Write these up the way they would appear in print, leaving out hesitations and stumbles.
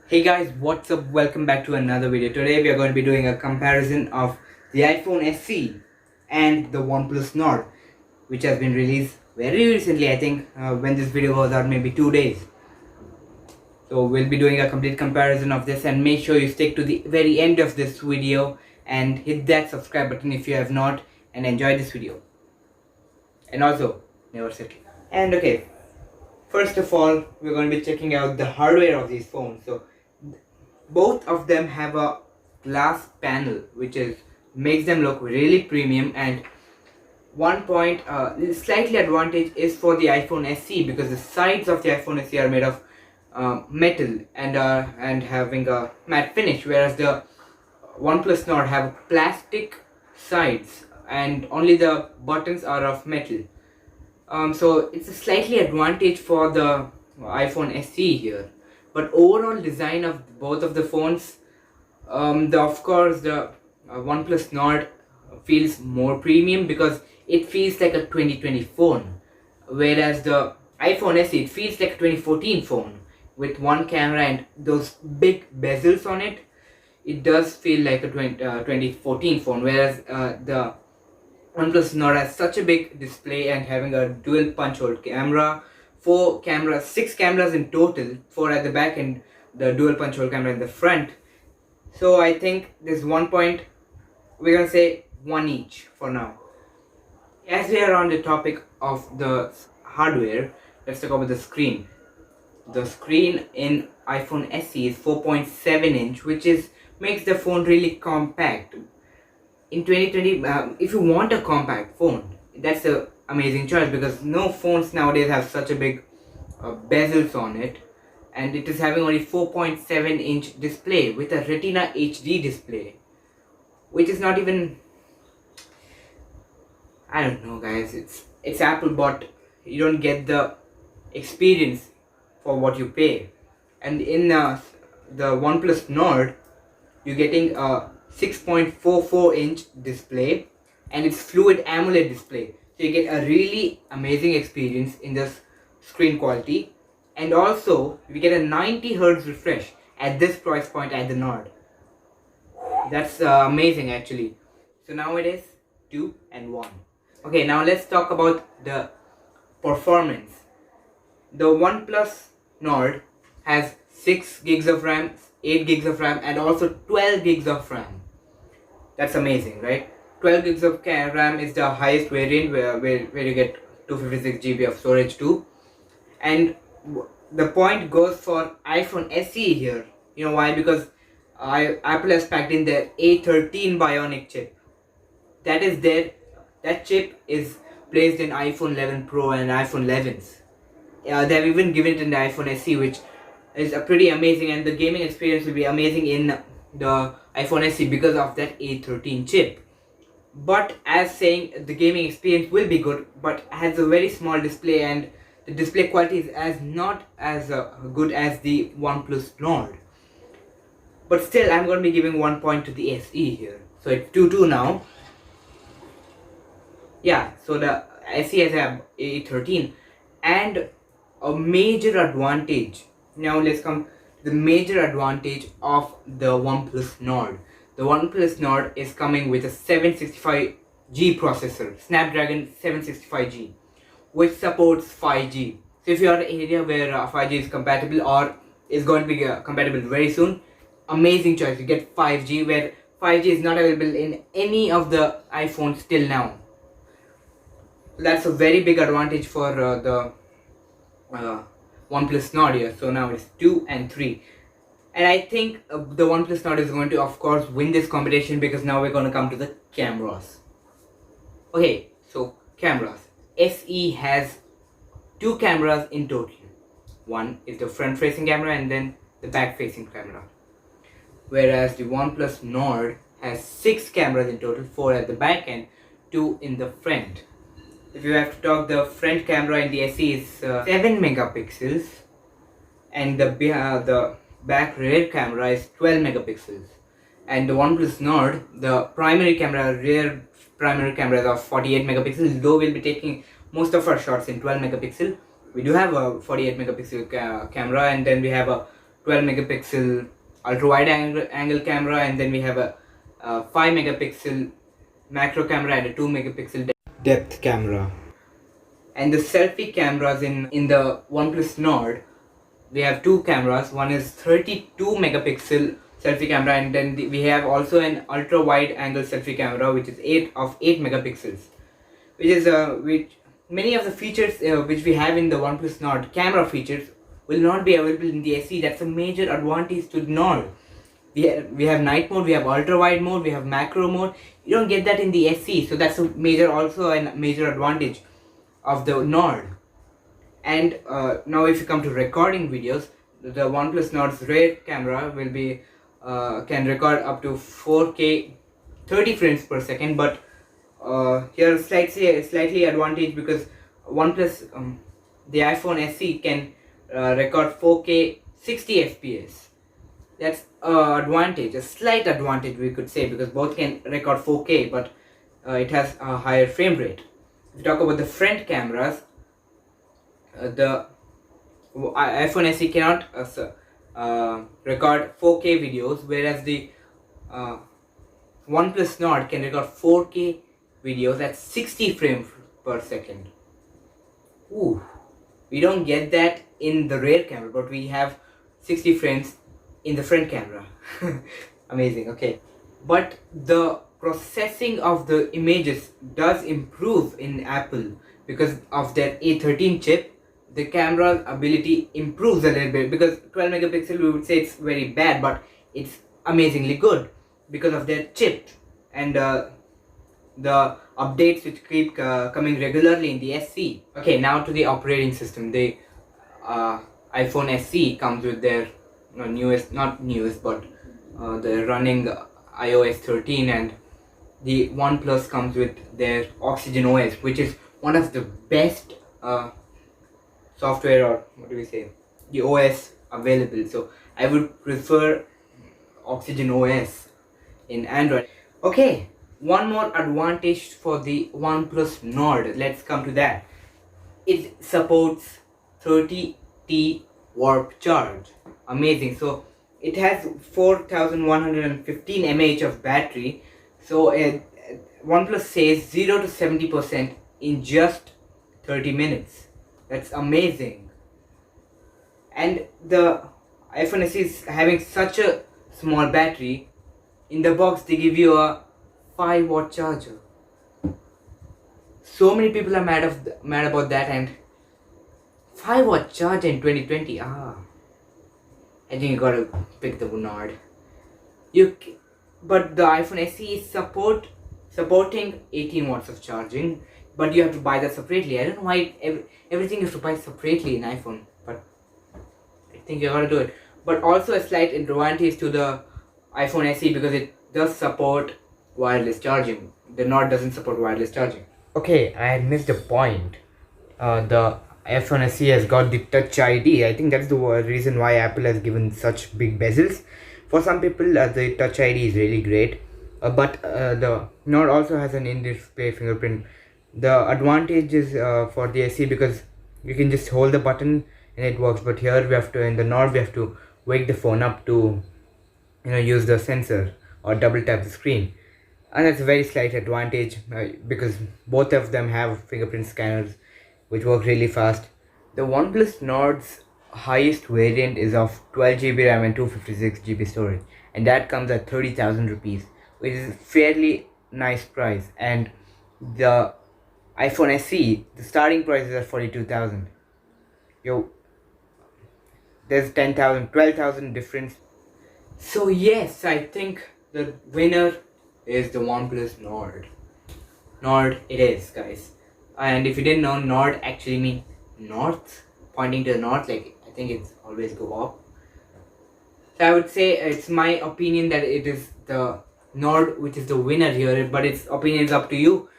Hey guys, what's up? Welcome back to another video. Today we are going to be doing a comparison of the iPhone SE and the OnePlus Nord, which has been released very recently. I think when this video goes out, maybe 2 days. So we'll be doing a complete comparison of this, and make sure you stick to the very end of this video and hit that subscribe button if you have not, and enjoy this video. And also, never settle. And okay, first of all, we're going to be checking out the hardware of these phones. So both of them have a glass panel, which makes them look really premium. And one point, slightly advantage is for the iPhone SE, because the sides of the iPhone SE are made of metal and having a matte finish, whereas the OnePlus Nord have plastic sides and only the buttons are of metal. So it's a slightly advantage for the iPhone SE here. But overall design of both of the phones, of course the OnePlus Nord feels more premium because it feels like a 2020 phone, whereas the iPhone SE, it feels like a 2014 phone with one camera and those big bezels on it. It does feel like a 2014 phone, whereas the OnePlus Nord has such a big display and having a dual punch hole camera, six cameras in total, four at the back and the dual punch hole camera in the front. So I think there's 1 point, we're gonna say one each for now. As we are on the topic of the hardware, let's talk about the screen. The screen in iPhone SE is 4.7 inch, which makes the phone really compact. In 2020, if you want a compact phone, that's an amazing choice, because no phones nowadays have such a big bezels on it, and it is having only 4.7 inch display with a Retina HD display, which is not even, I don't know guys, it's Apple, but you don't get the experience for what you pay. And in the OnePlus Nord, you're getting a 6.44 inch display, and it's fluid AMOLED display, so you get a really amazing experience in this screen quality. And also we get a 90 Hz refresh at this price point at the Nord. That's amazing actually. So now it is 2 and 1. Okay, now let's talk about the performance. The OnePlus Nord has 6 gigs of RAM, 8 gigs of RAM, and also 12 gigs of RAM. That's amazing, right? 12 gigs of RAM is the highest variant, where you get 256 GB of storage too. And the point goes for iPhone SE here. You know why? Because Apple has packed in their A13 Bionic chip. That chip is placed in iPhone 11 Pro and iPhone 11s. They've even given it in the iPhone SE, which is a pretty amazing, and the gaming experience will be amazing in the iPhone SE because of that A13 chip. But as saying, the gaming experience will be good, but has a very small display, and the display quality is not as good as the OnePlus Nord. But still, I'm going to be giving 1 point to the SE here. So it's 2-2 now. Yeah, so the SE has a A13, and a major advantage. Now let's come to the major advantage of the OnePlus Nord. The OnePlus Nord is coming with a 765G processor, Snapdragon 765G, which supports 5G. So if you are in an area where 5G is compatible or is going to be compatible very soon, amazing choice. You get 5G, where 5G is not available in any of the iPhones till now. That's a very big advantage for the OnePlus Nord here. So now it's 2 and 3. And I think the OnePlus Nord is going to, of course, win this competition, because now we're going to come to the cameras. Okay, so cameras. SE has 2 cameras in total. One is the front-facing camera and then the back-facing camera. Whereas the OnePlus Nord has 6 cameras in total, 4 at the back and 2 in the front. If you have to talk, the front camera in the SE is 7 megapixels, and the back rear camera is 12 megapixels. And the OnePlus Nord, the rear primary camera is of 48 megapixels, though we'll be taking most of our shots in 12 megapixel. We do have a 48 megapixel camera, and then we have a 12 megapixel ultra wide angle camera, and then we have a 5 megapixel macro camera and a 2 megapixel depth camera. And the selfie cameras in the OnePlus Nord, we have two cameras. One is 32 megapixel selfie camera, and then we have also an ultra wide angle selfie camera which is 8 megapixels, which is which many of the features which we have in the OnePlus Nord camera features will not be available in the SE. That's a major advantage to the Nord. We have night mode, we have ultra wide mode, we have macro mode. You don't get that in the SE, so that's a major advantage of the Nord. And now if you come to recording videos, the OnePlus Nord's rear camera will be can record up to 4K 30 frames per second, but here slightly advantage because OnePlus the iPhone SE can record 4K 60 FPS. That's a slight advantage we could say, because both can record 4K, but it has a higher frame rate. If you talk about the front cameras, the iPhone SE cannot record 4K videos, whereas the OnePlus Nord can record 4K videos at 60 frames per second. Ooh, we don't get that in the rear camera, but we have 60 frames in the front camera. Amazing. Okay, but the processing of the images does improve in Apple because of their A13 chip. The camera ability improves a little bit, because 12 megapixel we would say it's very bad, but it's amazingly good because of their chip and the updates which keep coming regularly in the SE. Okay, now to the operating system. The iPhone SE comes with their not newest, but the running iOS 13, and the OnePlus comes with their Oxygen OS, which is one of the best software, or what do we say, the OS available. So I would prefer Oxygen OS in Android. Okay, one more advantage for the OnePlus Nord. Let's come to that. It supports 30T warp charge. Amazing. So it has 4115 mAh of battery. So OnePlus says 0 to 70% in just 30 minutes. That's amazing. And the iPhone SE is having such a small battery. In the box they give you a 5-watt charger. So many people are mad about that, and 5-watt charger in 2020. I think you gotta pick the Nord. But the iPhone SE is supporting 18 watts of charging, but you have to buy that separately. I don't know why everything you have to buy separately in iPhone, but I think you gotta do it. But also a slight advantage to the iPhone SE, because it does support wireless charging. The Nord doesn't support wireless charging. Okay, I had missed a point. The iPhone SE has got the Touch ID. I think that's the reason why Apple has given such big bezels. For some people, the Touch ID is really great, but the Nord also has an in-display fingerprint. The advantage is for the SE, because you can just hold the button and it works. But here we have to, in the Nord, we have to wake the phone up to, use the sensor or double tap the screen, and that's a very slight advantage because both of them have fingerprint scanners which work really fast. The OnePlus Nord's highest variant is of 12GB RAM and 256GB storage, and that comes at 30,000 rupees, which is a fairly nice price. And the iPhone SE, the starting price is at 42,000. There's 10,000, 12,000 difference. So yes, I think the winner is the OnePlus Nord. Nord it is, guys. And if you didn't know, Nord actually means north, pointing to the north. Like, I think it's always go up. So I would say it's my opinion that it is the Nord which is the winner here, but its opinion is up to you.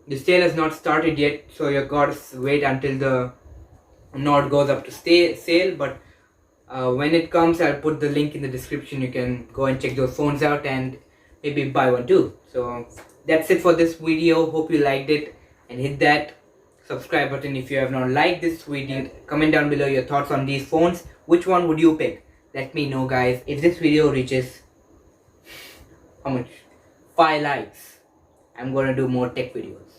The sale has not started yet, so you gotta wait until the Nord goes up to sale. But when it comes, I'll put the link in the description. You can go and check those phones out and maybe buy one too. So that's it for this video. Hope you liked it, and hit that subscribe button if you have not liked this video. Comment down below your thoughts on these phones. Which one would you pick? let me know, guys. If this video reaches how much, 5 likes, I'm gonna do more tech videos.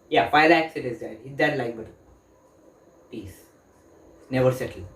Yeah, 5 likes it is, guys. Hit that like button. Peace. Never settle.